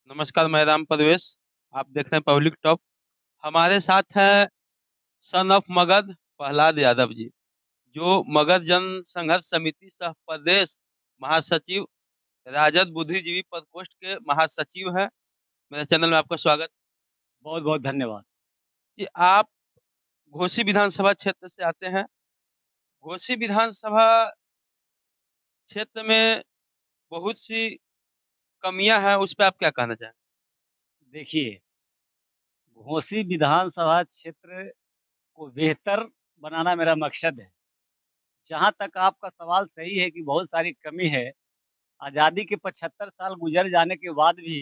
नमस्कार, मैं राम परवेश। आप देख रहे हैं पब्लिक टॉक। हमारे साथ है सन ऑफ मगध प्रहलाद यादव जी, जो मगध जन संघर्ष समिति सह प्रदेश महासचिव, राजद बुद्धिजीवी प्रकोष्ठ के महासचिव है। मेरे चैनल में आपका स्वागत। बहुत बहुत धन्यवाद। जी, आप घोसी विधानसभा क्षेत्र से आते हैं। घोसी विधानसभा क्षेत्र में बहुत सी कमियां हैं, उस पर आप क्या कहना चाहें? देखिए, घोसी विधानसभा क्षेत्र को बेहतर बनाना मेरा मकसद है। जहाँ तक आपका सवाल सही है कि बहुत सारी कमी है, आज़ादी के 75 साल गुज़र जाने के बाद भी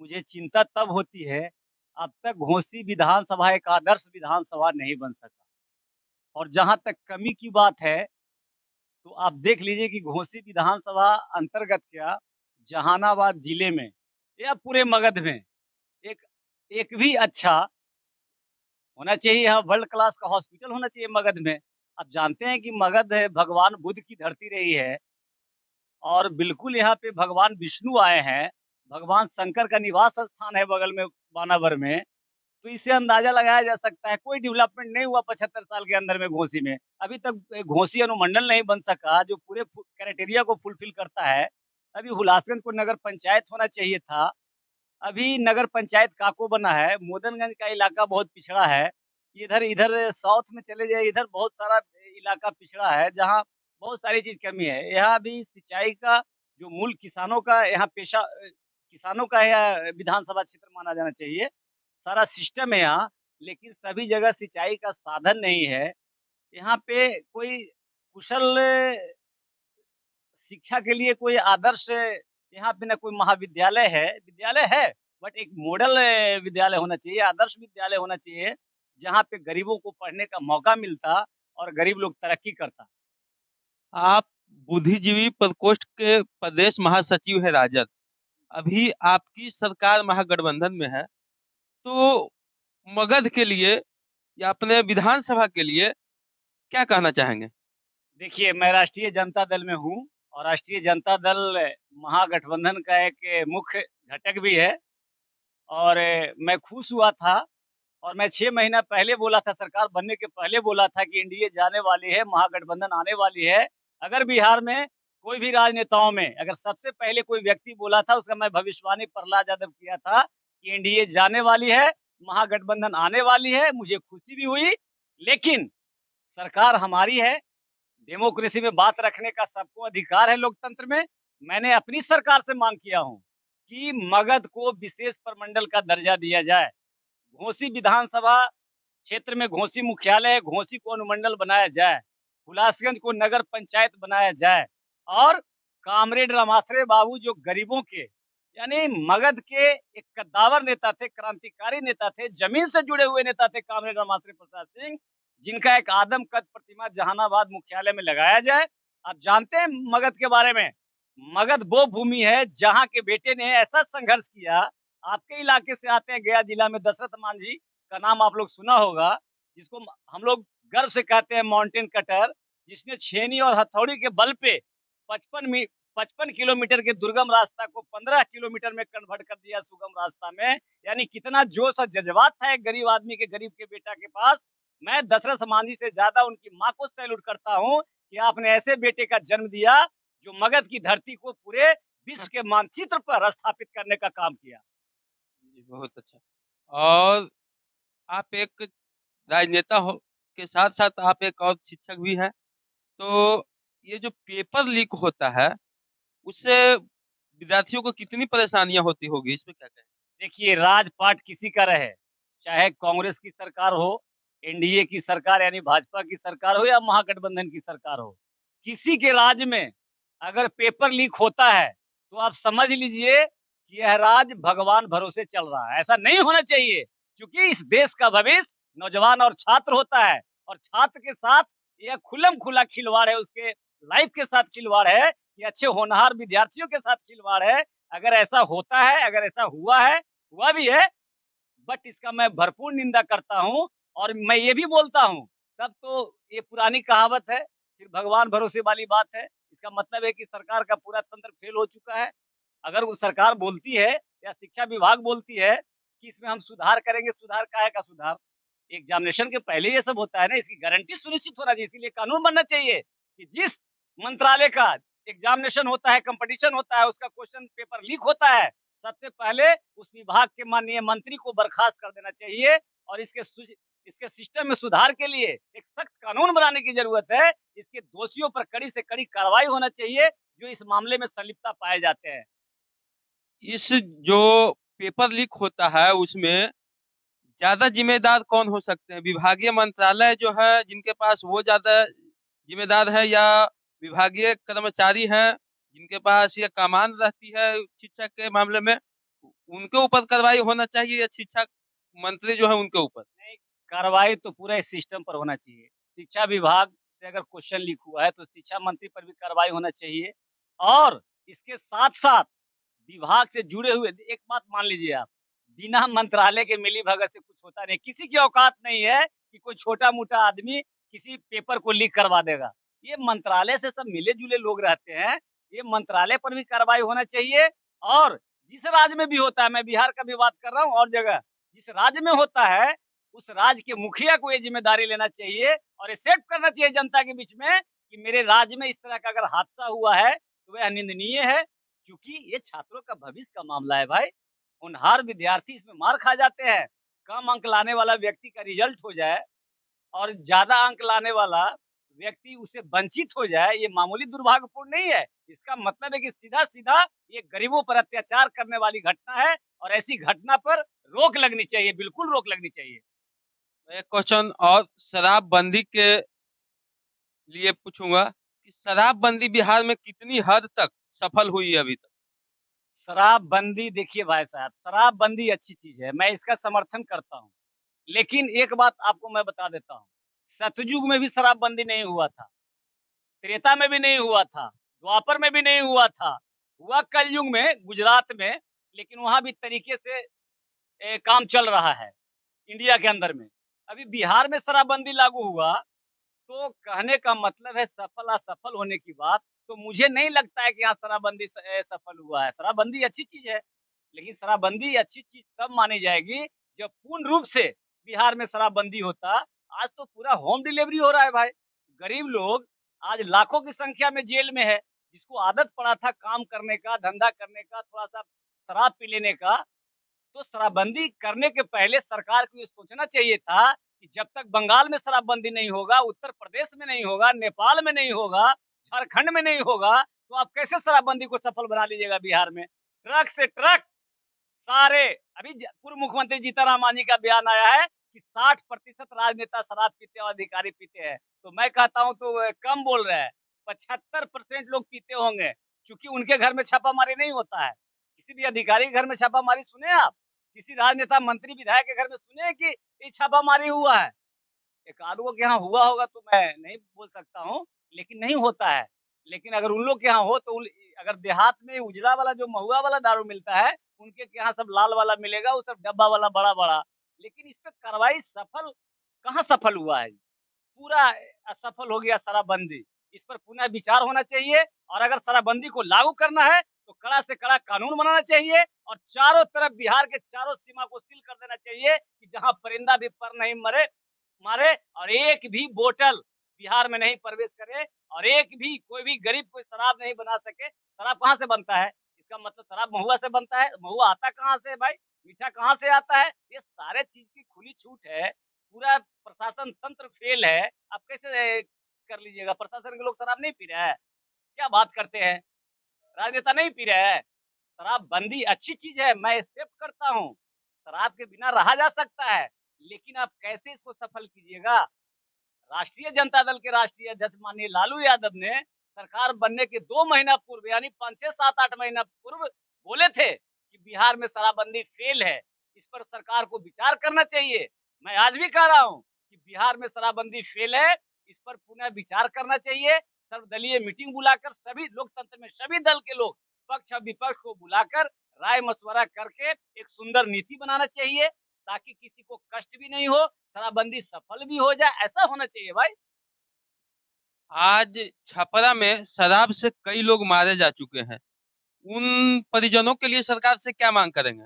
मुझे चिंता तब होती है, अब तक घोसी विधानसभा एक आदर्श विधानसभा नहीं बन सका। और जहाँ तक कमी की बात है, तो आप देख लीजिए कि घोसी विधानसभा अंतर्गत क्या, जहानाबाद जिले में या पूरे मगध में एक एक भी अच्छा होना चाहिए। यहाँ वर्ल्ड क्लास का हॉस्पिटल होना चाहिए मगध में। आप जानते हैं कि मगध है भगवान बुद्ध की धरती रही है और बिल्कुल यहाँ पे भगवान विष्णु आए हैं, भगवान शंकर का निवास स्थान है बगल में बानावर में। तो इससे अंदाजा लगाया जा सकता है कोई डेवलपमेंट नहीं हुआ 75 साल के अंदर में घोसी में। अभी तक घोसी अनुमंडल नहीं बन सका जो पूरे क्राइटेरिया को फुलफिल करता है। अभी हुलासगंज को नगर पंचायत होना चाहिए था। अभी नगर पंचायत काको बना है, मोदनगंज का इलाका बहुत पिछड़ा है। इधर इधर साउथ में चले जाइए, इधर बहुत सारा इलाका पिछड़ा है, जहाँ बहुत सारी चीज़ कमी है। यहाँ अभी सिंचाई का जो मूल किसानों का यहाँ पेशा किसानों का यह विधानसभा क्षेत्र माना जाना चाहिए। सारा सिस्टम है यहाँ, लेकिन सभी जगह सिंचाई का साधन नहीं है। यहाँ पे कोई कुशल शिक्षा के लिए कोई आदर्श यहाँ पे ना कोई महाविद्यालय है, विद्यालय है, बट एक मॉडल विद्यालय होना चाहिए, आदर्श विद्यालय होना चाहिए, जहाँ पे गरीबों को पढ़ने का मौका मिलता और गरीब लोग तरक्की करता। आप बुद्धिजीवी प्रकोष्ठ के प्रदेश महासचिव है राजद। अभी आपकी सरकार महागठबंधन में है, तो मगध के लिए या अपने विधानसभा के लिए क्या कहना चाहेंगे? देखिए, मैं राष्ट्रीय जनता दल में हूँ और राष्ट्रीय जनता दल महागठबंधन का एक मुख्य घटक भी है और मैं खुश हुआ था और मैं 6 महीना पहले बोला था, सरकार बनने के पहले बोला था कि एनडीए जाने वाली है, महागठबंधन आने वाली है। अगर बिहार में कोई भी राजनेताओं में अगर सबसे पहले कोई व्यक्ति बोला था, उसका मैं भविष्यवाणी प्रहलाद यादव किया था कि एनडीए जाने वाली है, महागठबंधन आने वाली है। मुझे खुशी भी हुई, लेकिन सरकार हमारी है, डेमोक्रेसी में बात रखने का सबको अधिकार है लोकतंत्र में। मैंने अपनी सरकार से माँग किया हूँ कि मगध को विशेष प्रमंडल का दर्जा दिया जाए। घोसी विधानसभा क्षेत्र में घोसी मुख्यालय है, घोसी को अनुमंडल बनाया जाए, हुलासगंज को नगर पंचायत बनाया जाए और कामरेड रमाश्रय बाबू जो गरीबों के यानी मगध के एक कद्दावर नेता थे, क्रांतिकारी नेता थे, जमीन से जुड़े हुए नेता थे कामरेड रमाश्रय प्रसाद सिंह, जिनका एक आदम कद प्रतिमा जहानाबाद मुख्यालय में लगाया जाए। आप जानते हैं मगध के बारे में, मगध वो भूमि है जहाँ के बेटे ने ऐसा संघर्ष किया। आपके इलाके से आते हैं, गया जिला में दशरथ मांझी का नाम आप लोग सुना होगा, जिसको हम लोग गर्व से कहते हैं माउंटेन कटर, जिसने छेनी और हथौड़ी के बल पे 55 किलोमीटर के दुर्गम रास्ता को 15 किलोमीटर में कन्वर्ट कर दिया सुगम रास्ता में। यानी कितना जोश और जज्बात था एक गरीब आदमी के, गरीब के बेटा के पास। मैं दशरथ मांझी से ज्यादा उनकी माँ को सैल्यूट करता हूँ कि आपने ऐसे बेटे का जन्म दिया जो मगध की धरती को पूरे विश्व के मानचित्र पर स्थापित करने का काम किया। जी, बहुत अच्छा। और आप एक राजनेता हो के साथ साथ आप एक और शिक्षक भी हैं। तो ये जो पेपर लीक होता है, उससे विद्यार्थियों को कितनी परेशानियां होती होगी, इस पे क्या कहें? देखिए, राजपाट किसी का रहे, चाहे कांग्रेस की सरकार हो, एनडीए की सरकार यानी भाजपा की सरकार हो या महागठबंधन की सरकार हो, किसी के राज में अगर पेपर लीक होता है, तो आप समझ लीजिए कि यह राज भगवान भरोसे चल रहा है। ऐसा नहीं होना चाहिए, क्योंकि इस देश का भविष्य नौजवान और छात्र होता है और छात्र के साथ यह खुल्लम-खुला खिलवाड़ है, उसके लाइफ के साथ खिलवाड़ है, ये अच्छे होनहार विद्यार्थियों के साथ खिलवाड़ है। अगर ऐसा होता है, अगर ऐसा हुआ है, हुआ भी है, बट इसका मैं भरपूर निंदा करता हूँ और मैं ये भी बोलता हूँ, तब तो ये पुरानी कहावत है, फिर भगवान भरोसे वाली बात है। इसका मतलब है कि सरकार का पूरा तंत्र फेल हो चुका है। अगर वो सरकार बोलती है या शिक्षा विभाग बोलती है कि इसमें हम सुधार करेंगे, सुधार काहे का सुधार? एग्ज़ामिनेशन के पहले ये सब होता है ना, इसकी गारंटी सुनिश्चित होना चाहिए, इसके लिए कानून बनना चाहिए कि जिस मंत्रालय का एग्ज़ामिनेशन होता है, कॉम्पिटिशन होता है, उसका क्वेश्चन पेपर लीक होता है, सबसे पहले उस विभाग के माननीय मंत्री को बर्खास्त कर देना चाहिए और इसके सिस्टम में सुधार के लिए एक सख्त कानून बनाने की ज़रूरत है। इसके दोषियों पर कड़ी से कड़ी कार्रवाई होना चाहिए, जो इस मामले में संलिप्तता पाए जाते हैं। इस जो पेपर लीक होता है उसमें ज़्यादा ज़िम्मेदार कौन हो सकते हैं? विभागीय मंत्रालय जो है जिनके पास वो ज़्यादा ज़िम्मेदार है या विभागीय कर्मचारी हैं जिनके पास ये कमान रहती है शिक्षा के मामले में, उनके ऊपर कार्रवाई होना चाहिए या शिक्षा मंत्री जो है उनके ऊपर? नहीं, कार्रवाई तो पूरा इस सिस्टम पर होना चाहिए। शिक्षा विभाग से अगर क्वेश्चन लीक हुआ है, तो शिक्षा मंत्री पर भी कार्रवाई होना चाहिए और इसके साथ-साथ विभाग से जुड़े हुए एक बात मान लीजिए आप, बिना मंत्रालय के मिली-भगत से कुछ होता नहीं। किसी की औकात नहीं है कि कोई छोटा-मोटा आदमी किसी पेपर को लीक करवा देगा। ये मंत्रालय से सब मिले-जुले लोग रहते हैं, ये मंत्रालय पर भी कार्रवाई होना चाहिए और जिस राज्य में भी होता है, मैं बिहार का भी बात कर रहा हूँ और जगह, जिस राज्य में होता है, उस राज्य के मुखिया को ये ज़िम्मेदारी लेना चाहिए और ये सेट करना चाहिए जनता के बीच में कि मेरे राज्य में इस तरह का अगर हादसा हुआ है, तो वह निंदनीय है। क्योंकि ये छात्रों का भविष्य का मामला है भाई। होनहार विद्यार्थी इसमें मार खा जाते हैं। कम अंक लाने वाला व्यक्ति का रिज़ल्ट हो जाए और ज़्यादा अंक लाने वाला व्यक्ति उससे वंचित हो जाए, ये मामूली दुर्भाग्यपूर्ण नहीं है। इसका मतलब है कि सीधा-सीधा ये गरीबों पर अत्याचार करने वाली घटना है और ऐसी घटना पर रोक लगनी चाहिए, बिल्कुल रोक लगनी चाहिए। एक क्वेश्चन और शराबबंदी के लिए पूछूँगा कि शराबबंदी बिहार में कितनी हद तक सफल हुई है अभी तक? शराबबंदी देखिए भाई साहब, शराबबंदी अच्छी चीज़ है, मैं इसका समर्थन करता हूँ। लेकिन एक बात आपको मैं बता देता हूँ, सतयुग में भी शराबबंदी नहीं हुआ था, त्रेता में भी नहीं हुआ था, द्वापर में भी नहीं हुआ था, हुआ कलयुग में गुजरात में, लेकिन वहाँ भी तरीके से काम चल रहा है, इंडिया के अंदर में। अभी बिहार में शराबबंदी लागू हुआ, तो कहने का मतलब है सफल-असफल होने की बात, तो मुझे नहीं लगता है कि यहाँ शराबबंदी सफल हुआ है। शराबबंदी अच्छी चीज़ है, लेकिन शराबबंदी अच्छी चीज़ तब मानी जाएगी, जब पूर्ण रूप से बिहार में शराबबंदी होता। आज तो पूरा होम डिलीवरी हो रहा है भाई। गरीब लोग आज लाखों की संख्या में जेल में है, जिसको आदत पड़ा था काम करने का, धंधा करने का, थोड़ा-सा शराब पी लेने का, तो शराबबंदी करने के पहले सरकार को ये सोचना चाहिए था कि जब तक बंगाल में शराबबंदी नहीं होगा, उत्तर प्रदेश में नहीं होगा, नेपाल में नहीं होगा, झारखंड में नहीं होगा, तो आप कैसे शराबबंदी को सफल बना लीजिएगा बिहार में? ट्रक से ट्रक सारे अभी पूर्व मुख्यमंत्री जीतन मांझी का बयान आया है कि 60% राजनेता शराब पीते हैं और अधिकारी पीते हैं। तो मैं कहता हूँ तो कम बोल रहे हैं, 75% लोग पीते होंगे, क्योंकि उनके घर में छापामारी नहीं होता है। किसी भी अधिकारी के घर में छापामारी सुने हैं आप? किसी राजनेता, मंत्री, विधायक के घर में सुने हैं कि ये छापामारी हुआ है? एक आध गो के यहाँ हुआ होगा तो मैं नहीं बोल सकता हूँ, लेकिन नहीं होता है। लेकिन अगर उन लोग के यहाँ हो तो अगर देहात में उजला वाला जो महुआ वाला दारू मिलता है, उनके यहाँ सब लाल वाला मिलेगा, वो सब डब्बा वाला बड़ा-बड़ा। लेकिन इस पे कार्रवाई सफल कहाँ सफल हुआ है? पूरा असफल हो गया शराबबंदी। इस पर पुनः विचार होना चाहिए और अगर शराबबंदी को लागू करना है, तो कड़ा से कड़ा कानून बनाना चाहिए और चारों तरफ बिहार के चारों सीमा को सील कर देना चाहिए कि जहाँ परिंदा भी पर नहीं मारे और एक भी बोतल बिहार में नहीं प्रवेश करे और एक भी कोई भी गरीब कोई शराब नहीं बना सके। शराब कहाँ से बनता है? इसका मतलब शराब महुआ से बनता है। महुआ आता कहाँ से है भाई? मीठा कहाँ से आता है? ये सारे चीज़ की खुली छूट है। पूरा प्रशासन तंत्र फेल है। आप कैसे कर लीजिएगा? प्रशासन के लोग शराब नहीं पी रहे हैं? क्या बात करते हैं? राजनेता नहीं पी रहे हैं? शराबबंदी अच्छी चीज़ है, मैं एक्सेप्ट करता हूँ। शराब के बिना रहा जा सकता है, लेकिन आप कैसे इसको सफल कीजिएगा? राष्ट्रीय जनता दल के राष्ट्रीय अध्यक्ष माननीय लालू यादव ने सरकार बनने के 2 महीना पूर्व यानी 5, 6, 7, 8 महीना पूर्व बोले थे कि बिहार में शराबबंदी फेल है। इस पर सरकार को विचार करना चाहिए। मैं आज भी कह रहा हूँ कि बिहार में शराबबंदी फेल है, इस पर पुनः विचार करना चाहिए। सर्वदलीय मीटिंग बुलाकर सभी लोकतंत्र में सभी दल के लोग पक्ष और विपक्ष को बुलाकर राय-मशवरा करके एक सुंदर नीति बनाना चाहिए, ताकि किसी को कष्ट भी नहीं हो, शराबबंदी सफल भी हो जाए, ऐसा होना चाहिए भाई। आज छपरा में शराब से कई लोग मारे जा चुके हैं। उन परिजनों के लिए सरकार से क्या मांग करेंगे?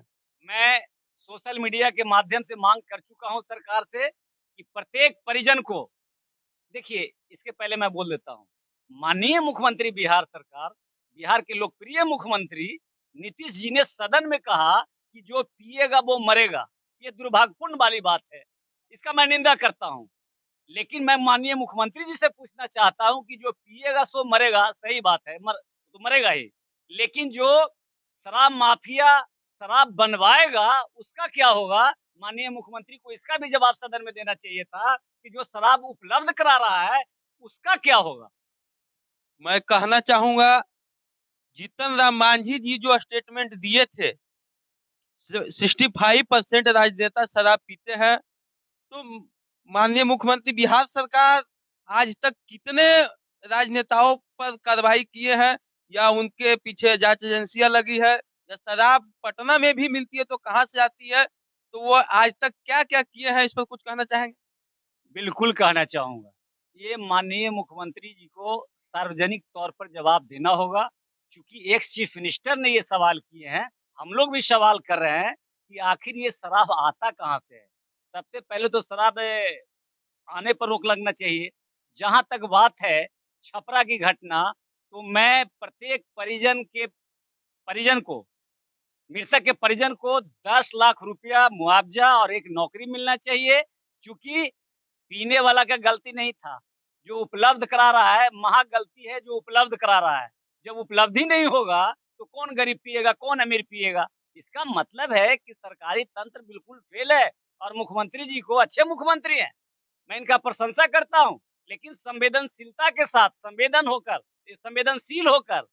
मैं सोशल मीडिया के माध्यम से मांग कर चुका हूँ सरकार से कि प्रत्येक परिजन को, देखिए, इसके पहले मैं बोल देता हूँ, माननीय मुख्यमंत्री बिहार सरकार, बिहार के लोकप्रिय मुख्यमंत्री नीतीश जी ने सदन में कहा कि जो पिएगा वो मरेगा। ये दुर्भाग्यपूर्ण वाली बात है। इसका मैं निंदा करता हूँ। लेकिन मैं माननीय मुख्यमंत्री जी से पूछना चाहता हूँ कि जो पिएगा सो मरेगा, सही बात है, तो मरेगा ही। लेकिन जो शराब माफिया शराब बनवाएगा, उसका क्या होगा? माननीय मुख्यमंत्री को इसका भी जवाब सदन में देना चाहिए था कि जो शराब उपलब्ध करा रहा है, उसका क्या होगा? मैं कहना चाहूँगा, जीतन राम मांझी जी जो स्टेटमेंट दिए थे, 65% राजनेता शराब पीते हैं, तो माननीय मुख्यमंत्री बिहार सरकार आज तक कितने राजनेताओं पर कार्रवाई किए हैं, या उनके पीछे जांच एजेंसियां लगी है, या शराब पटना में भी मिलती है तो कहाँ से आती है, तो वो आज तक क्या क्या किए हैं, इस पर कुछ कहना चाहेंगे? बिल्कुल कहना चाहूँगा। ये माननीय मुख्यमंत्री जी को सार्वजनिक तौर पर जवाब देना होगा, क्योंकि एक्स चीफ मिनिस्टर ने ये सवाल किए हैं। हम लोग भी सवाल कर रहे हैं कि आखिर ये शराब आता कहाँ से है? सबसे पहले तो शराब आने पर रोक लगना चाहिए। जहाँ तक बात है छपरा की घटना, तो मैं प्रत्येक परिजन को, मृतक के परिजन को 10 लाख रुपया मुआवजा और एक नौकरी मिलना चाहिए, क्योंकि पीने वाला का गलती नहीं था। जो उपलब्ध करा रहा है, महा गलती है जो उपलब्ध करा रहा है। जब उपलब्ध ही नहीं होगा, तो कौन गरीब पिएगा, कौन अमीर पिएगा? इसका मतलब है कि सरकारी तंत्र बिल्कुल फेल है और मुख्यमंत्री जी को अच्छे मुख्यमंत्री हैं। मैं इनका प्रशंसा करता हूँ, लेकिन संवेदनशीलता के साथ संवेदनशील होकर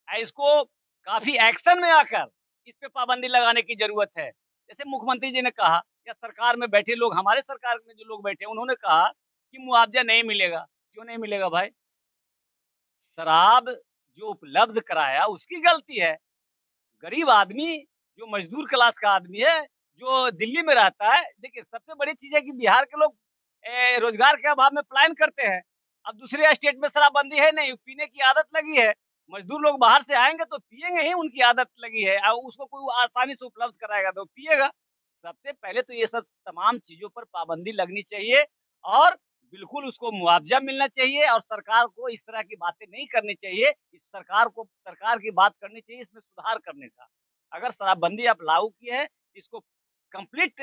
इसको काफ़ी एक्शन में आकर इस पे पाबंदी लगाने की ज़रूरत है। जैसे मुख्यमंत्री जी ने कहा, या सरकार में बैठे लोग, हमारे सरकार में जो लोग बैठे हैं, उन्होंने कहा कि मुआवज़ा नहीं मिलेगा। क्यों नहीं मिलेगा भाई? शराब जो उपलब्ध कराया उसकी गलती है। गरीब आदमी, जो मज़दूर क्लास का आदमी है, जो दिल्ली में रहता है, देखिए सबसे बड़ी चीज़ है कि बिहार के लोग रोज़गार के अभाव में पलायन करते हैं। अब दूसरे स्टेट में शराबबंदी है नहीं, पीने की आदत लगी है। मज़दूर लोग बाहर से आएँगे तो पिएँगे ही, उनकी आदत लगी है उसको कोई आसानी से उपलब्ध कराएगा तो पिएगा। सबसे पहले तो ये सब तमाम चीज़ों पर पाबंदी लगनी चाहिए और बिल्कुल उसको मुआवज़ा मिलना चाहिए और सरकार को इस तरह की बातें नहीं करनी चाहिए। इस सरकार की बात करनी चाहिए इसमें सुधार करने का। अगर शराबबंदी आप लागू किए हैं, इसको कंप्लीट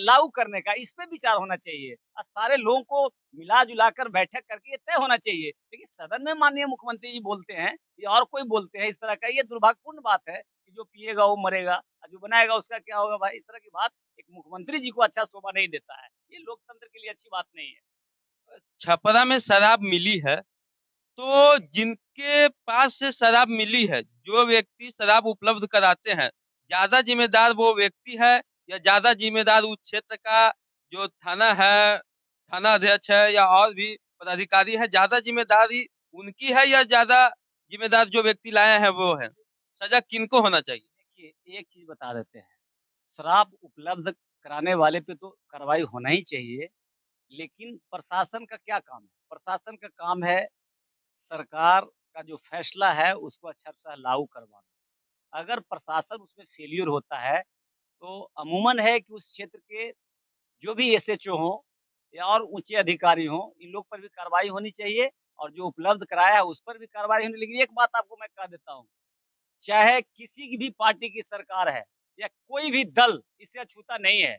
लागू करने का इस पे विचार होना चाहिए और सारे लोगों को मिला-जुला कर बैठक करके ये तय होना चाहिए। लेकिन सदन में माननीय मुख्यमंत्री जी बोलते हैं या और कोई बोलते हैं इस तरह का, ये दुर्भाग्यपूर्ण बात है कि जो पिएगा वो मरेगा और जो बनाएगा उसका क्या होगा भाई? इस तरह की बात एक मुख्यमंत्री जी को अच्छा शोभा नहीं देता है। ये लोकतंत्र के लिए अच्छी बात नहीं है। छपरा में शराब मिली है, तो जिनके पास से शराब मिली है, जो व्यक्ति शराब उपलब्ध कराते हैं, ज्यादा जिम्मेदार वो व्यक्ति है, या ज्यादा जिम्मेदार उस क्षेत्र का जो थाना है, थाना अध्यक्ष है, या और भी पदाधिकारी है, ज्यादा जिम्मेदारी उनकी है, या ज्यादा जिम्मेदार जो व्यक्ति लाए हैं वो है? सजा किनको होना चाहिए? देखिए, एक चीज़ बता देते हैं, शराब उपलब्ध कराने वाले पे तो कार्रवाई होना ही चाहिए, लेकिन प्रशासन का क्या काम है? प्रशासन का काम है सरकार का जो फैसला है उसको अच्छा सा लागू करवाना। अगर प्रशासन उसमें फेल्योर होता है, तो अमूमन है कि उस क्षेत्र के जो भी एसएचओ हों या और ऊँचे अधिकारी हों, इन लोग पर भी कार्रवाई होनी चाहिए और जो उपलब्ध कराया है उस पर भी कार्रवाई होनी, लेकिन एक बात आपको मैं कह देता हूँ, चाहे किसी की भी पार्टी की सरकार है या कोई भी दल इसे अछूता नहीं है।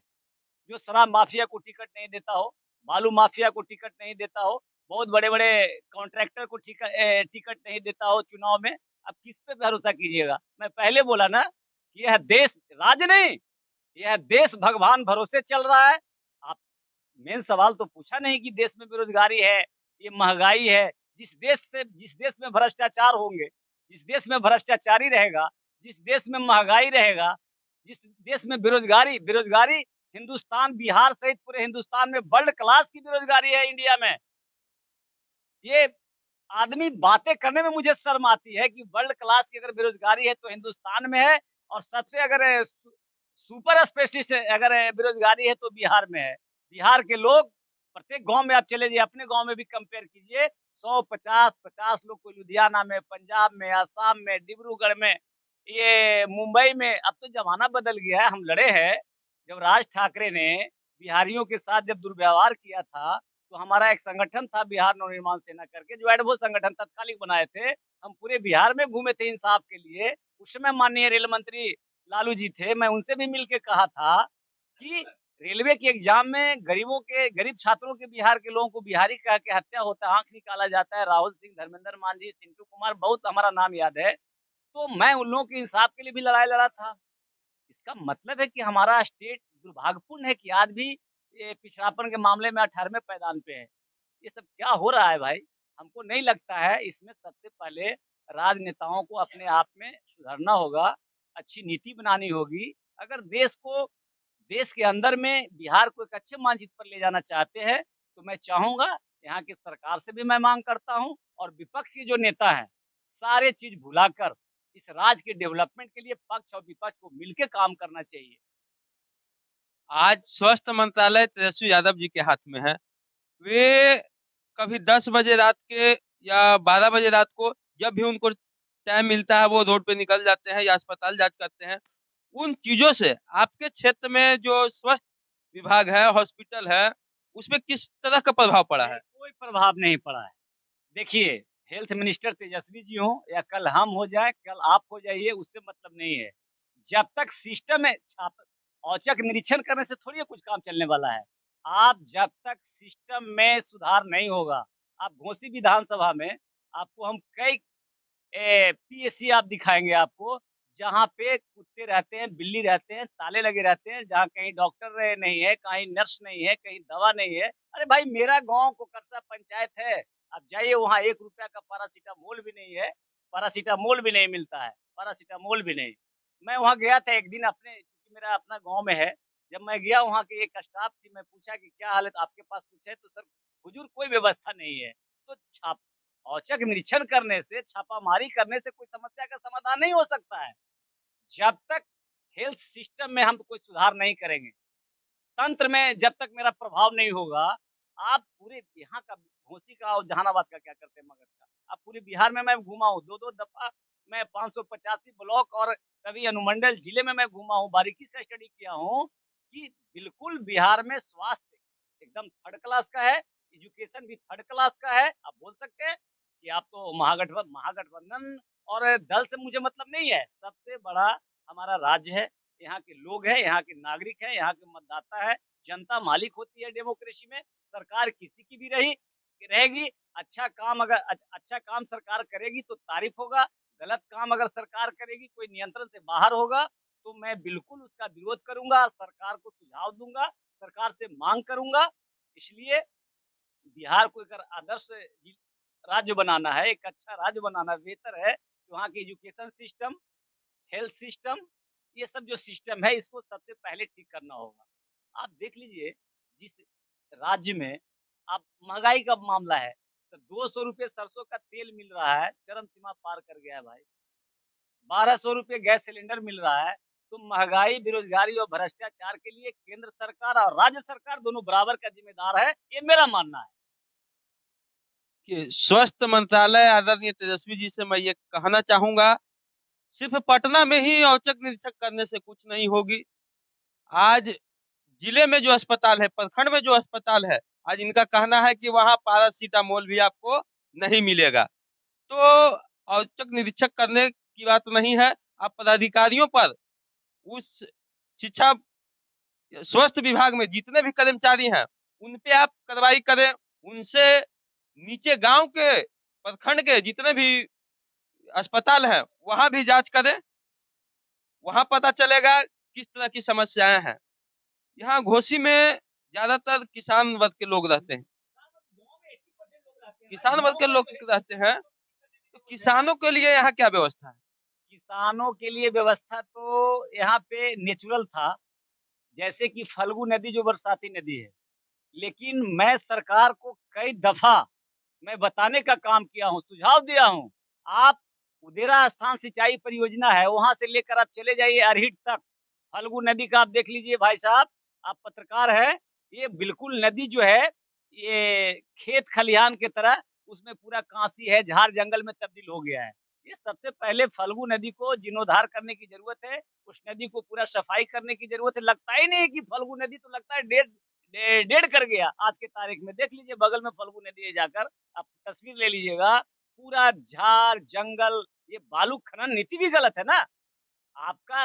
जो शराब माफिया को टिकट नहीं देता हो, बालू माफिया को टिकट नहीं देता हो, बहुत बड़े-बड़े कॉन्ट्रैक्टर को टिकट नहीं देता हो चुनाव में, अब किस पे भरोसा कीजिएगा? मैं पहले बोला ना कि यह देश राज्य नहीं, यह देश भगवान भरोसे चल रहा है। आप मेन सवाल तो पूछा नहीं कि देश में बेरोज़गारी है, ये महँगाई है। जिस देश में भ्रष्टाचार होंगे, जिस देश में भ्रष्टाचारी रहेगा, जिस देश में महँगाई रहेगा, जिस देश में बेरोज़गारी बेरोज़गारी हिंदुस्तान, बिहार सहित पूरे हिंदुस्तान में वर्ल्ड क्लास की बेरोज़गारी है इंडिया में। ये आदमी बातें करने में मुझे शर्म आती है कि वर्ल्ड क्लास की अगर बेरोज़गारी है तो हिंदुस्तान में है और सबसे अगर सुपर स्पेसिस अगर बेरोज़गारी है तो बिहार में है। बिहार के लोग प्रत्येक गाँव में आप चले जाइए, अपने गाँव में भी कंपेयर कीजिए, 100, 50 लोग कोई लुधियाना में, पंजाब में, असम में, डिब्रूगढ़ में ये मुंबई में अब तो ज़माना बदल गया है, हम लड़े हैं। जब राज ठाकरे ने बिहारियों के साथ जब दुर्व्यवहार किया था, तो हमारा एक संगठन था बिहार नवनिर्माण सेना करके, जो एडवो संगठन तत्कालिक बनाए थे। हम पूरे बिहार में घूमे थे इंसाफ के लिए। उस समय माननीय रेल मंत्री लालू जी थे, मैं उनसे भी मिल के कहा था कि रेलवे के एग्ज़ाम में गरीब छात्रों के बिहार के लोगों को बिहारी कह के हत्या होता है, आँख निकाला जाता है। राहुल सिंह, धर्मेंद्र मांझी, चिंटू कुमार बहुत हमारा नाम याद है। तो मैं उन लोगों के इंसाफ के लिए भी लड़ाई लड़ा था। इसका मतलब है कि हमारा स्टेट दुर्भाग्यपूर्ण है कि आज भी ये पिछड़ापन के मामले में 18वें पायदान पे है। ये सब क्या हो रहा है भाई? हमको नहीं लगता है इसमें सबसे पहले राजनेताओं को अपने आप में सुधरना होगा, अच्छी नीति बनानी होगी। अगर देश के अंदर में बिहार को एक अच्छे मानचित्र पर ले जाना चाहते हैं, तो मैं चाहूँगा यहाँ की सरकार से भी मैं माँग करता हूँ और विपक्ष के जो नेता हैं, सारे चीज़ भुलाकर इस राज्य के डेवलपमेंट के लिए पक्ष और विपक्ष को मिलके काम करना चाहिए। आज स्वास्थ्य मंत्रालय तेजस्वी यादव जी के हाथ में है। वे कभी 10 बजे रात के या 12 बजे रात को जब भी उनको टाइम मिलता है वो रोड पे निकल जाते हैं या अस्पताल जाँच करते हैं। उन चीज़ों से आपके क्षेत्र में जो स्वास्थ्य विभाग है, हॉस्पिटल है, उसमें किस तरह का प्रभाव पड़ा है? कोई प्रभाव नहीं पड़ा है। देखिए, हेल्थ मिनिस्टर तेजस्वी जी हों या कल हम हो जाएँ, कल आप हो जाइए, उससे मतलब नहीं है। जब तक सिस्टम में औचक निरीक्षण करने से थोड़ी ये कुछ काम चलने वाला है। आप जब तक सिस्टम में सुधार नहीं होगा, आप घोसी विधानसभा में आपको हम कई पीएससी आप दिखाएँगे आपको, जहाँ पे कुत्ते रहते हैं, बिल्ली रहते हैं, ताले लगे रहते हैं, जहाँ कहीं डॉक्टर नहीं है, कहीं नर्स नहीं है, कहीं दवा नहीं है। अरे भाई मेरा गाँव कोकरसा पंचायत है, आप जाइए वहाँ ₹1 का पैरासिटामोल भी नहीं है, पैरासिटामोल भी नहीं मिलता है, पैरासिटामोल भी नहीं। मैं वहाँ गया था एक दिन अपने क्योंकि मेरा अपना गाँव में है, जब मैं गया वहाँ के एक स्टाफ थी, मैं पूछा कि क्या हाल है? तो आपके पास कुछ है? तो सर हुजूर कोई व्यवस्था नहीं है। तो छाप औचक निरीक्षण करने से, छापामारी करने से कोई समस्या का समाधान नहीं हो सकता है। जब तक हेल्थ सिस्टम में हम कोई सुधार नहीं करेंगे, तंत्र में जब तक मेरा प्रभाव नहीं होगा, आप पूरे यहाँ का घोसी का और जहानाबाद का क्या करते हैं मगध का, आप पूरे बिहार में मैं घूमा हूँ, 2-2 दफ़ा मैं 585 ब्लॉक और सभी अनुमंडल जिले में मैं घूमा हूँ, बारीकी से स्टडी किया हूँ कि बिल्कुल बिहार में स्वास्थ्य एकदम थर्ड क्लास का है, एजुकेशन भी थर्ड क्लास का है। आप बोल सकते हैं कि आप तो महागठबंधन और दल से मुझे मतलब नहीं है, सबसे बड़ा हमारा राज्य है, यहाँ के लोग हैं, यहाँ के नागरिक हैं, यहाँ के मतदाता हैं, जनता मालिक होती है डेमोक्रेसी में, सरकार किसी की भी रहेगी, अच्छा काम सरकार करेगी तो तारीफ़ होगा, गलत काम अगर सरकार करेगी, कोई नियंत्रण से बाहर होगा, तो मैं बिल्कुल उसका विरोध करूँगा, सरकार को सुझाव दूँगा, सरकार से माँग करूँगा। इसलिए बिहार को अगर आदर्श राज्य बनाना है, एक अच्छा राज्य बनाना बेहतर है, तो वहाँ की एजुकेशन सिस्टम, हेल्थ सिस्टम, ये सब जो सिस्टम है इसको सबसे पहले ठीक करना होगा। आप देख लीजिए जिस राज्य में आप महँगाई का मामला है, तो ₹200 सरसों का तेल मिल रहा है, चरम सीमा पार कर गया है भाई। ₹1200 गैस सिलेंडर मिल रहा है, तो महँगाई, बेरोज़गारी और भ्रष्टाचार के लिए केंद्र सरकार और राज्य सरकार दोनों बराबर का ज़िम्मेदार है, ये मेरा मानना है। कि स्वास्थ्य मंत्रालय आदरणीय तेजस्वी जी से मैं ये कहना चाहूँगा, सिर्फ़ पटना में ही औचक निरीक्षण करने से कुछ नहीं होगी। आज जिले में जो अस्पताल है, प्रखंड में जो अस्पताल है, आज इनका कहना है कि वहाँ पैरासिटामोल भी आपको नहीं मिलेगा। तो औचक निरीक्षक करने की बात नहीं है, आप पदाधिकारियों पर उस शिक्षा स्वास्थ्य विभाग में जितने भी कर्मचारी हैं, उन पे आप कार्रवाई करें, उनसे नीचे गाँव के, प्रखंड के जितने भी अस्पताल हैं, वहाँ भी जाँच करें, वहाँ पता चलेगा किस तरह की समस्याएँ हैं। यहाँ घोसी में ज़्यादातर किसान वर्ग के लोग रहते हैं। किसान वर्ग के लोग रहते हैं, तो किसानों के लिए यहाँ क्या व्यवस्था है? किसानों के लिए व्यवस्था तो यहाँ पे नेचुरल था, जैसे कि फल्गु नदी जो बरसाती नदी है। लेकिन मैं सरकार को कई दफ़ा मैं बताने का काम किया हूँ, सुझाव दिया हूँ। आप उदेरा स्थान सिंचाई परियोजना है, वहाँ से लेकर आप चले जाइए अरहिट तक। फल्गु नदी का आप देख लीजिए भाई साहब, आप पत्रकार हैं, ये बिल्कुल नदी जो है, ये खेत खलिहान की तरह उसमें पूरा काँसी है, झाड़ जंगल में तब्दील हो गया है। ये सबसे पहले फल्गु नदी को जीर्णोद्धार करने की ज़रूरत है, उस नदी को पूरा सफाई करने की ज़रूरत है। लगता ही नहीं है कि फल्गु नदी तो लगता है डेड कर गया आज के तारीख में। देख लीजिए बगल में फल्गु नदी है जाकर, आप तस्वीर ले लीजिएगा, पूरा झाड़, जंगल, ये बालू खनन नीति भी गलत है ना। आपका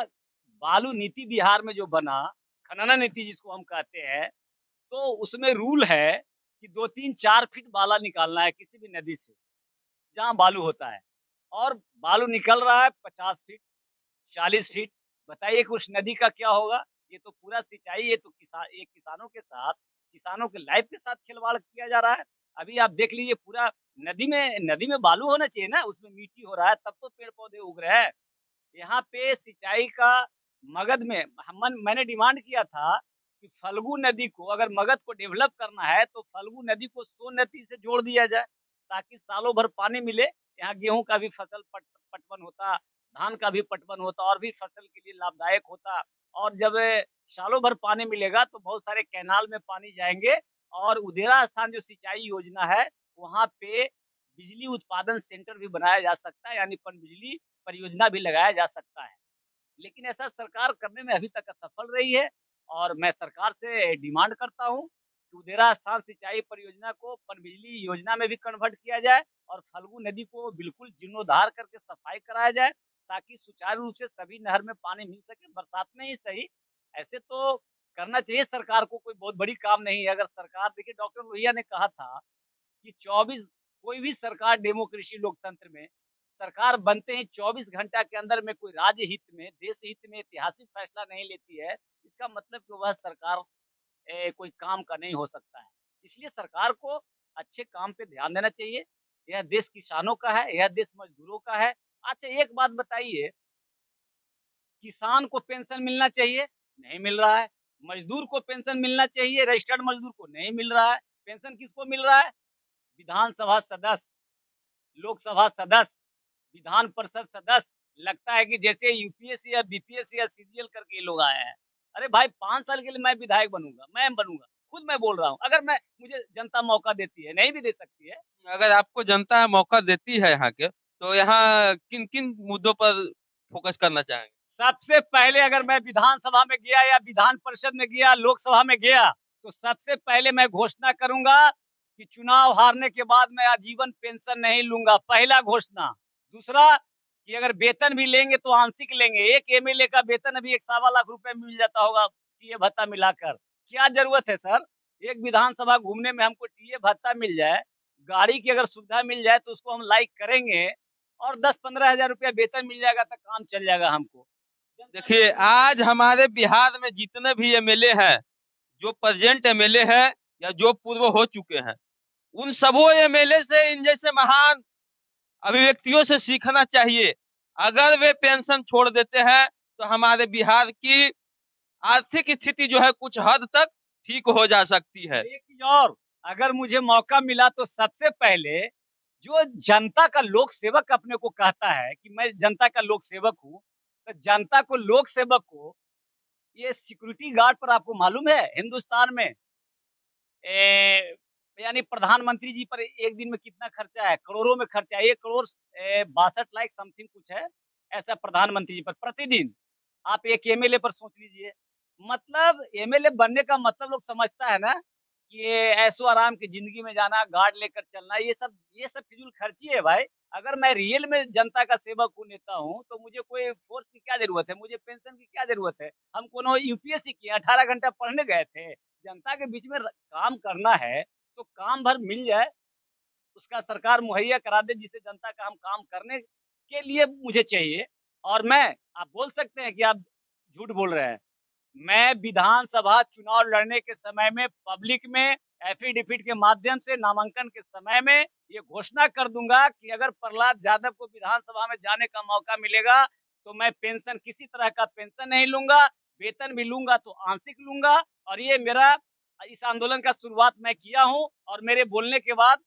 बालू नीति बिहार में जो बना, खनन नीति जिसको हम कहते हैं, तो उसमें रूल है कि 2, 3, 4 फीट बाला निकालना है किसी भी नदी से, जहाँ बालू होता है और बालू निकल रहा है 50 फीट, 40 फीट। बताइए कि उस नदी का क्या होगा? ये तो पूरा सिंचाई, ये तो ये किसानों के साथ, किसानों के लाइफ के साथ खिलवाड़ किया जा रहा है। अभी आप देख लीजिए पूरा नदी में बालू होना चाहिए ना, उसमें मिट्टी हो रहा है, तब तो पेड़-पौधे उग रहे हैं। यहाँ पे सिंचाई का मगध में मैंने डिमांड किया था कि फल्गु नदी को अगर मगध को डेवलप करना है तो फल्गु नदी को सोन नदी से जोड़ दिया जाए ताकि सालों भर पानी मिले। यहाँ गेहूं का भी फसल पटवन होता, धान का भी पटवन होता और भी फसल के लिए लाभदायक होता। और जब सालों भर पानी मिलेगा तो बहुत सारे कैनाल में पानी जाएंगे और उदेरा स्थान जो सिंचाई योजना है वहाँ पे बिजली उत्पादन सेंटर भी बनाया जा सकता है, यानी पनबिजली परियोजना भी लगाया जा सकता है। लेकिन ऐसा सरकार करने में अभी तक असफल रही है और मैं सरकार से डिमांड करता हूँ कि उदेरा स्थान सिंचाई परियोजना को पनबिजली योजना में भी कन्वर्ट किया जाए और फल्गु नदी को बिल्कुल जीर्णोद्धार करके सफाई कराया जाए ताकि सुचारू रूप से सभी नहर में पानी मिल सके, बरसात में ही सही। ऐसे तो करना चाहिए सरकार को, कोई बहुत बड़ी काम नहीं है। अगर सरकार, देखिए डॉक्टर लोहिया ने कहा था कि 24, कोई भी सरकार डेमोक्रेसी लोकतंत्र में सरकार बनते ही 24 घंटा के अंदर में कोई राज्य हित में, देश हित में ऐतिहासिक फैसला नहीं लेती है, इसका मतलब कि वह सरकार कोई काम का नहीं हो सकता है। इसलिए सरकार को अच्छे काम पे ध्यान देना चाहिए। यह देश किसानों का है, यह देश मजदूरों का है। अच्छा एक बात बताइए, किसान को पेंशन मिलना चाहिए, नहीं मिल रहा है। मजदूर को पेंशन मिलना चाहिए, रजिस्टर्ड मजदूर को नहीं मिल रहा है। पेंशन किसको मिल रहा है? विधानसभा सदस्य, लोकसभा सदस्य, विधान परिषद सदस्य। लगता है कि जैसे यूपीएससी या बीपीएससी या सीजीएल करके ये लोग आए हैं। अरे भाई 5 साल के लिए मैं विधायक बनूँगा, मैं बनूँगा। खुद मैं बोल रहा हूँ, अगर मुझे जनता मौका देती है, नहीं भी दे सकती है। अगर आपको जनता मौका देती है यहाँ के, तो यहाँ किन-किन मुद्दों पर फ़ोकस करना चाहेंगे? सबसे पहले अगर मैं विधानसभा में गया या विधान परिषद में गया, लोकसभा में गया, तो सबसे पहले मैं घोषणा करूँगा कि चुनाव हारने के बाद मैं आजीवन पेंशन नहीं लूँगा, पहला घोषणा। दूसरा कि अगर वेतन भी लेंगे तो आंशिक लेंगे। एक एमएलए का वेतन अभी 1 सवा लाख रुपए मिल जाता होगा टीए भत्ता मिलाकर। क्या ज़रूरत है सर? एक विधानसभा घूमने में हमको टीए भत्ता मिल जाए, गाड़ी की अगर सुविधा मिल जाए तो उसको हम लाइक करेंगे और 10-15 हज़ार रुपया वेतन मिल जाएगा तो काम चल जाएगा हमको। देखिए, आज हमारे बिहार में जितने भी एमएलए हैं, जो प्रेज़ेंट एमएलए हैं या जो पूर्व हो चुके हैं, उन सबों एमएलए से इन जैसे महान अभिव्यक्तियों से सीखना चाहिए। अगर वे पेंशन छोड़ देते हैं, तो हमारे बिहार की आर्थिक स्थिति जो है कुछ हद तक ठीक हो जा सकती है। एक चीज़ और, अगर मुझे मौका मिला तो सबसे पहले जो जनता का लोक सेवक अपने को कहता है कि मैं जनता का लोक सेवक हूँ, तो जनता को लोक सेवक को ये सिक्योरिटी गार्ड पर आपको मालूम है हिंदुस्तान में ए, यानी प्रधानमंत्री जी पर एक दिन में कितना खर्चा है? करोड़ों में खर्चा है। 1 करोड़ 62 लाख समथिंग कुछ है, ऐसा प्रधानमंत्री जी पर प्रतिदिन। आप एक एमएलए पर सोच लीजिए। मतलब एमएलए बनने का मतलब लोग समझता है ना कि ये ऐशो-आराम की ज़िंदगी में जाना, गार्ड लेकर चलना, ये सब फिज़ूल खर्ची है भाई। अगर मैं रियल में जनता का सेवक हूँ, नेता हूँ, तो मुझे कोई फ़ोर्स की क्या ज़रूरत है? मुझे पेंशन की क्या ज़रूरत है? हम कोनो यूपीएससी किए, 18 घंटा पढ़ने गए थे। जनता के बीच में काम करना है, तो काम भर मिल जाए, उसका सरकार मुहैया करा दे जिससे जनता का हम काम करने के लिए मुझे चाहिए। और आप बोल सकते हैं कि आप झूठ बोल रहे हैं। मैं विधानसभा चुनाव लड़ने के समय में पब्लिक में एफिडेविट के माध्यम से नामांकन के समय में ये घोषणा कर दूंगा कि अगर प्रहलाद यादव को विधानसभा में जाने का मौका मिलेगा तो मैं पेंशन, किसी तरह का पेंशन नहीं लूंगा, वेतन भी लूंगा तो आंशिक लूंगा। और ये मेरा इस आंदोलन का शुरुआत मैं किया हूं और मेरे बोलने के बाद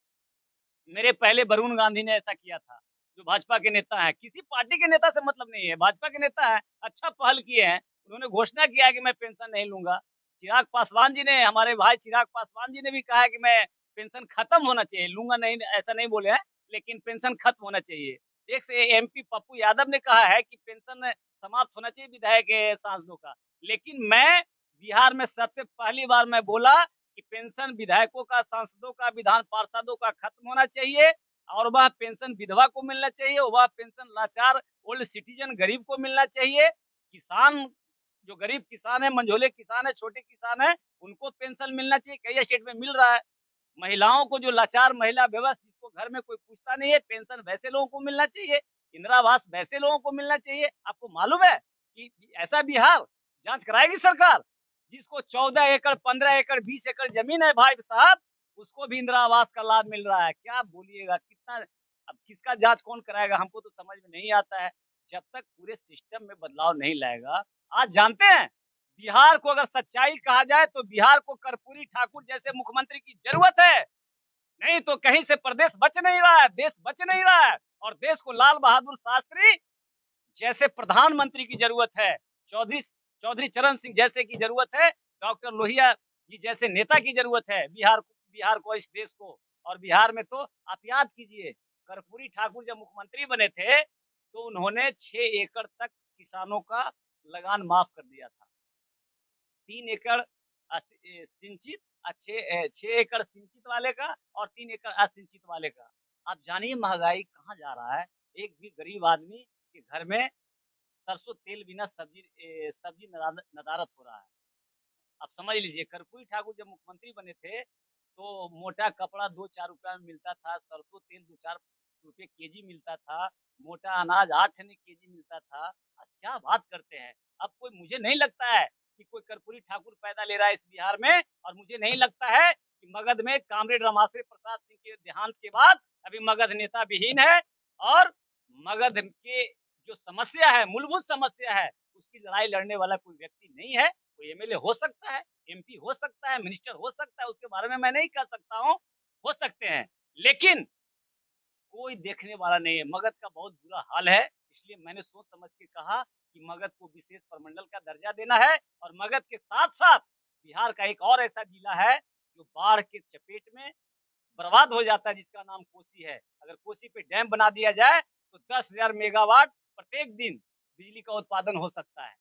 मेरे पहले वरुण गांधी ने ऐसा किया था, जो भाजपा के नेता हैं। किसी पार्टी के नेता से मतलब नहीं है, भाजपा के नेता हैं, अच्छा पहल किए हैं। उन्होंने घोषणा किया है कि मैं पेंशन नहीं लूँगा। चिराग पासवान जी ने, हमारे भाई चिराग पासवान जी ने भी कहा है कि मैं पेंशन खत्म होना चाहिए, लूँगा नहीं, ऐसा नहीं बोले हैं, लेकिन पेंशन खत्म होना चाहिए। एक से एमपी पप्पू यादव ने कहा है कि पेंशन समाप्त होना चाहिए विधायक सांसदों का। लेकिन मैं बिहार में सबसे पहली बार मैं बोला कि पेंशन विधायकों का, सांसदों का, विधान पार्षदों का खत्म होना चाहिए और वह पेंशन विधवा को मिलना चाहिए, वह पेंशन लाचार ओल्ड सिटीजन गरीब को मिलना चाहिए। किसान जो गरीब किसान है, मंझोले किसान है, छोटे किसान है, उनको पेंशन मिलना चाहिए, कई स्टेट में मिल रहा है। महिलाओं को जो लाचार महिला व्यवस्थ जिसको घर में कोई पूछता नहीं है, पेंशन वैसे लोगों को मिलना चाहिए, इंदिरा आवास वैसे लोगों को मिलना चाहिए। आपको मालूम है कि ऐसा बिहार जाँच कराएगी सरकार, जिसको 14 एकड़, 15 एकड़, 20 एकड़ ज़मीन है भाई साहब, उसको भी इंदिरा आवास का लाभ मिल रहा है। क्या बोलिएगा कितना अब किसका जाँच कौन कराएगा हमको तो समझ में नहीं आता है। जब तक पूरे सिस्टम में बदलाव नहीं लाएगा आज जानते हैं, बिहार को अगर सच्चाई कहा जाए तो बिहार को कर्पूरी ठाकुर जैसे मुख्यमंत्री की ज़रूरत है। नहीं तो कहीं से प्रदेश बच नहीं रहा है, देश बच नहीं रहा है और देश को लाल बहादुर शास्त्री जैसे प्रधानमंत्री की ज़रूरत है। चौधरी चौधरी चरण सिंह जैसे की ज़रूरत है, डॉक्टर लोहिया जी जैसे नेता की ज़रूरत है बिहार को, इस देश को। और बिहार में तो आप याद कीजिए, कर्पूरी ठाकुर जब मुख्यमंत्री बने थे, तो उन्होंने 6 एकड़ तक किसानों का लगान माफ़ कर दिया था। 3 एकड़ सिंचित 6 एकड़ सिंचित वाले का और 3 एकड़ असिंचित वाले का। आप जानिए महँगाई कहाँ जा रहा है। एक भी गरीब आदमी के घर में सरसों तेल बिना सब्ज़ी नदारत हो रहा है। आप समझ लीजिए कर्पूरी ठाकुर जब मुख्यमंत्री बने थे, तो मोटा कपड़ा 2-4 रुपया में मिलता था, सरसों तेल 2-4 रुपए केजी मिलता था, मोटा अनाज 8 आने केजी मिलता था। आज क्या बात करते हैं! अब कोई मुझे नहीं लगता है कि कोई कर्पूरी ठाकुर पैदा ले रहा है इस बिहार में और मुझे नहीं लगता है कि मगध में कामरेड रमाश्री प्रसाद सिंह के देहांत के बाद अभी मगध नेता विहीन है और मगध के जो समस्या है, मूलभूत समस्या है, उसकी लड़ाई लड़ने वाला कोई व्यक्ति नहीं है। कोई एमएलए हो सकता है, एमपी हो सकता है, मिनिस्टर हो सकता है, उसके बारे में मैं नहीं कह सकता हूँ, हो सकते हैं। लेकिन कोई देखने वाला नहीं है। मगध का बहुत बुरा हाल है, इसलिए मैंने सोच समझ के कहा कि मगध को विशेष प्रमंडल का दर्जा देना है और मगध के साथ-साथ बिहार का एक और ऐसा जिला है, जो बाढ़ के चपेट में बर्बाद हो जाता है, जिसका नाम कोसी है। अगर कोसी पे डैम बना दिया जाए, तो 10,000 मेगावाट प्रत्येक दिन बिजली का उत्पादन हो सकता है।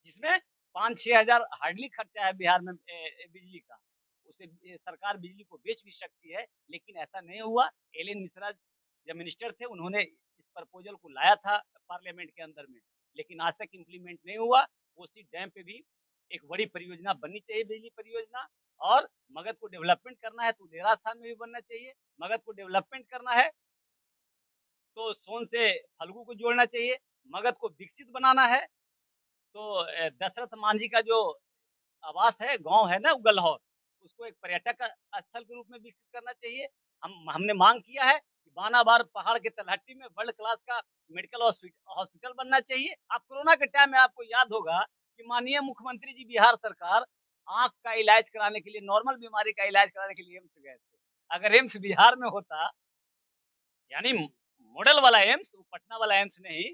जिसमें 5-6 हज़ार हार्डली खर्चा है बिहार में बिजली का। उसे सरकार बिजली को बेच भी सकती है, लेकिन ऐसा नहीं हुआ। एल.एन. मिश्रा जब मिनिस्टर थे, उन्होंने इस प्रपोज़ल को लाया था पार्लियामेंट के अंदर में, लेकिन आज तक इम्प्लीमेंट नहीं हुआ। कोसी डैम पे भी एक बड़ी परियोजना बननी चाहिए, बिजली परियोजना और मगध को डेवलपमेंट करना है, तो उदेरा स्थान में भी बनना चाहिए। मगध को डेवलपमेंट करना है, तो सोन से फल्गु को जोड़ना चाहिए। मगध को विकसित बनाना है, तो दशरथ मांझी का जो आवास है, गाँव है ना उगलहौर, उसको एक पर्यटक स्थल के रूप में विकसित करना चाहिए। हमने माँग किया है कि बानाबार पहाड़ के तलहटी में वर्ल्ड क्लास का मेडिकल हॉस्पिटल बनना चाहिए। आप कोरोना के टाइम में आपको याद होगा कि माननीय मुख्यमंत्री जी बिहार सरकार आँख का इलाज कराने के लिए, नॉर्मल बीमारी का इलाज कराने के लिए एम्स गए थे। अगर एम्स बिहार में होता, यानी मॉडल वाला एम्स, वो पटना वाला एम्स नहीं,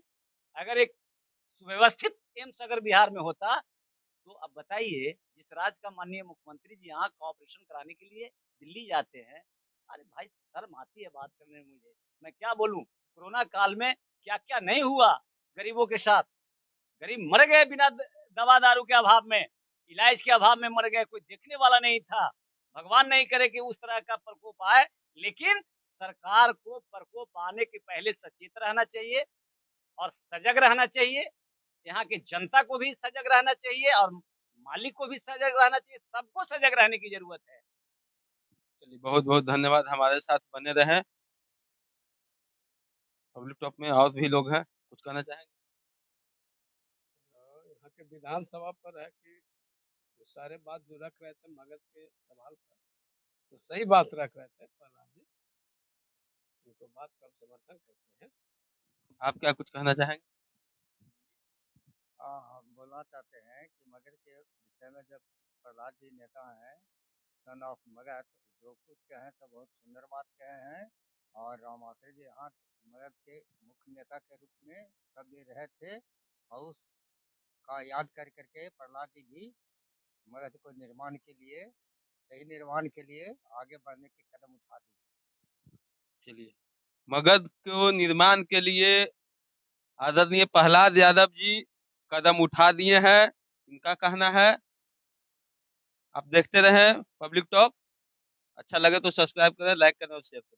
अगर एक सुव्यवस्थित एम्स अगर बिहार में होता, तो अब बताइए जिस राज्य का माननीय मुख्यमंत्री जी आँख का ऑपरेशन कराने के लिए दिल्ली जाते हैं, अरे भाई शर्म आती है बात करने में मुझे। मैं क्या बोलूँ? कोरोना काल में क्या-क्या नहीं हुआ गरीबों के साथ। गरीब मर गए बिना दवा-दारू के अभाव में, इलाज के अभाव में मर गए, कोई देखने वाला नहीं था। भगवान नहीं करे कि उस तरह का प्रकोप आए, लेकिन सरकार को प्रकोप आने के पहले सचेत रहना चाहिए और सजग रहना चाहिए। यहाँ की जनता को भी सजग रहना चाहिए और मालिक को भी सजग रहना चाहिए, सबको सजग रहने की ज़रूरत है। चलिए बहुत-बहुत धन्यवाद हमारे साथ बने रहें। पब्लिक टॉक में और भी लोग हैं, कुछ कहना चाहेंगे? यहाँ के विधानसभा पर है कि ये सारे बात जो रख रहे थे मगध के सवाल पर, तो सही बात रख रहे थे प्रहलाद जी, उनको बात का हम समर्थन करते हैं। आप क्या कुछ कहना चाहेंगे? हाँ, हम बोलना चाहते हैं कि मगध के विषय में जब प्रहलाद जी नेता हैं, सन ऑफ मगध, जो कुछ कहे तो बहुत सुंदर बात कहे हैं और रामाश्रय जी यहाँ मगध के मुख्य नेता के रूप में सब ये रहे थे और उसका याद कर करके प्रहलाद जी भी मगध को निर्माण के लिए, सही निर्माण के लिए आगे बढ़ने के कदम उठा दिए। चलिए। मगध को निर्माण के लिए आदरणीय प्रहलाद यादव जी कदम उठा दिए हैं, इनका कहना है। आप देखते रहें पब्लिक टॉक। अच्छा लगे तो सब्सक्राइब करें, लाइक करें और शेयर करें।